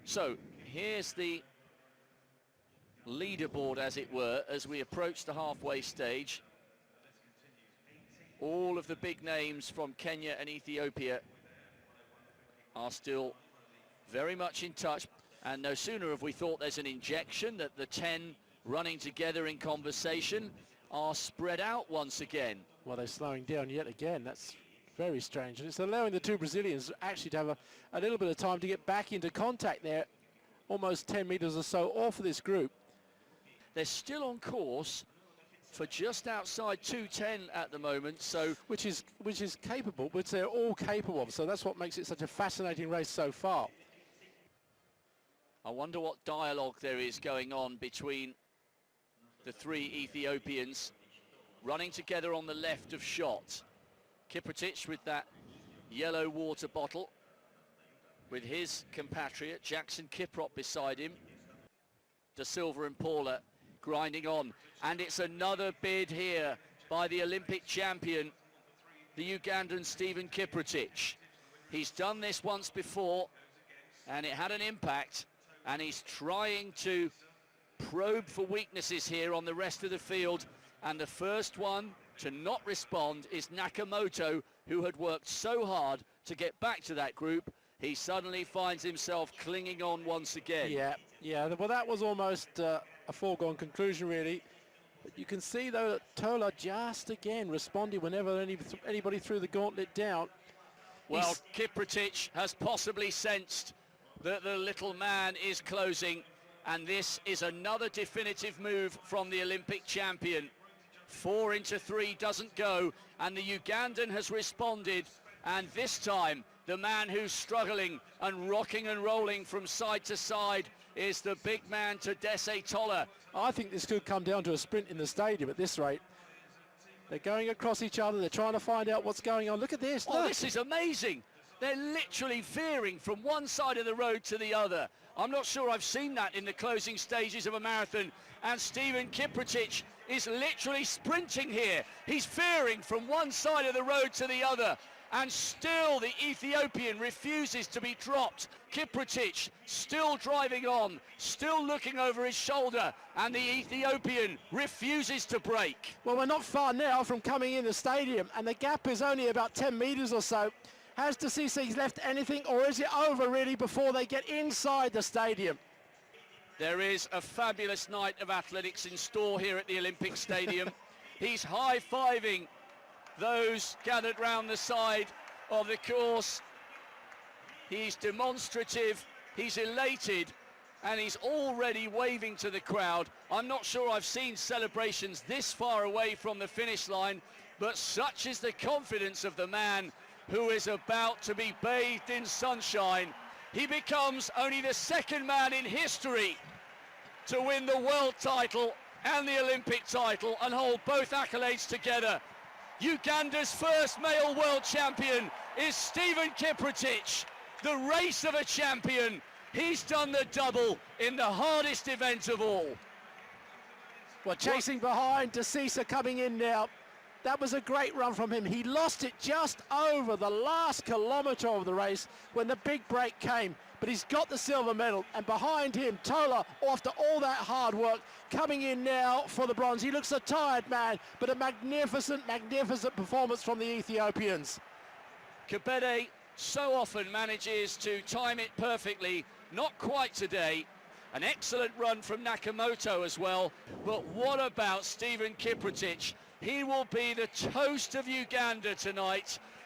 So here's the leaderboard, as it were, as we approach the halfway stage. All of the big names from Kenya and Ethiopia are still very much in touch, and no sooner have we thought there's an injection that the 10 running together in conversation are spread out once again. Well, they're slowing down yet again. That's very strange, and it's allowing the two Brazilians actually to have a little bit of time to get back into contact there, almost 10 meters or so off of this group. They're still on course for just outside 2:10 at the moment, so which is capable, which they're all capable of. So that's what makes it such a fascinating race so far. I wonder what dialogue there is going on between the three Ethiopians running together on the left of shot. Kiprotich with that yellow water bottle, with his compatriot Jackson Kiprot beside him. De Silva and Paula grinding on, and it's another bid here by the Olympic champion, the Ugandan Stephen Kiprotich. He's done this once before and it had an impact, and he's trying to probe for weaknesses here on the rest of the field, and the first one to not respond is Nakamoto, who had worked so hard to get back to that group. He suddenly finds himself clinging on once again. Yeah, well, that was almost a foregone conclusion, really. But you can see, though, that Tola just again responded whenever anybody threw the gauntlet down. Well, Kiprotich has possibly sensed that the little man is closing, and this is another definitive move from the Olympic champion. 4 into 3 doesn't go, and the Ugandan has responded, and this time the man who's struggling and rocking and rolling from side to side is the big man Tadesse Tola. I think this could come down to a sprint in the stadium at this rate. They're going across each other, they're trying to find out what's going on. Look at this. Oh, this is amazing. They're literally veering from one side of the road to the other. I'm not sure I've seen that in the closing stages of a marathon. And Stephen Kiprotich is literally sprinting here. He's veering from one side of the road to the other. And still the Ethiopian refuses to be dropped. Kiprotich still driving on, still looking over his shoulder, and the Ethiopian refuses to break. Well, we're not far now from coming in the stadium, and the gap is only about 10 meters or so. Has Tadesse left anything, or is it over really before they get inside the stadium? There is a fabulous night of athletics in store here at the Olympic Stadium. He's high-fiving those gathered round the side of the course. He's demonstrative, he's elated, and he's already waving to the crowd. I'm not sure I've seen celebrations this far away from the finish line, but such is the confidence of the man who is about to be bathed in sunshine. He becomes only the second man in history to win the world title and the Olympic title and hold both accolades together. Uganda's first male world champion is Stephen Kiprotich, the race of a champion. He's done the double in the hardest event of all. Well, chasing behind, Tadesse coming in now. That was a great run from him. He lost it just over the last kilometre of the race when the big break came. But he's got the silver medal, and behind him, Tola, after all that hard work, coming in now for the bronze. He looks a tired man, but a magnificent, magnificent performance from the Ethiopians. Kebede so often manages to time it perfectly, not quite today. An excellent run from Nakamoto as well, but what about Stephen Kiprotich? He will be the toast of Uganda tonight.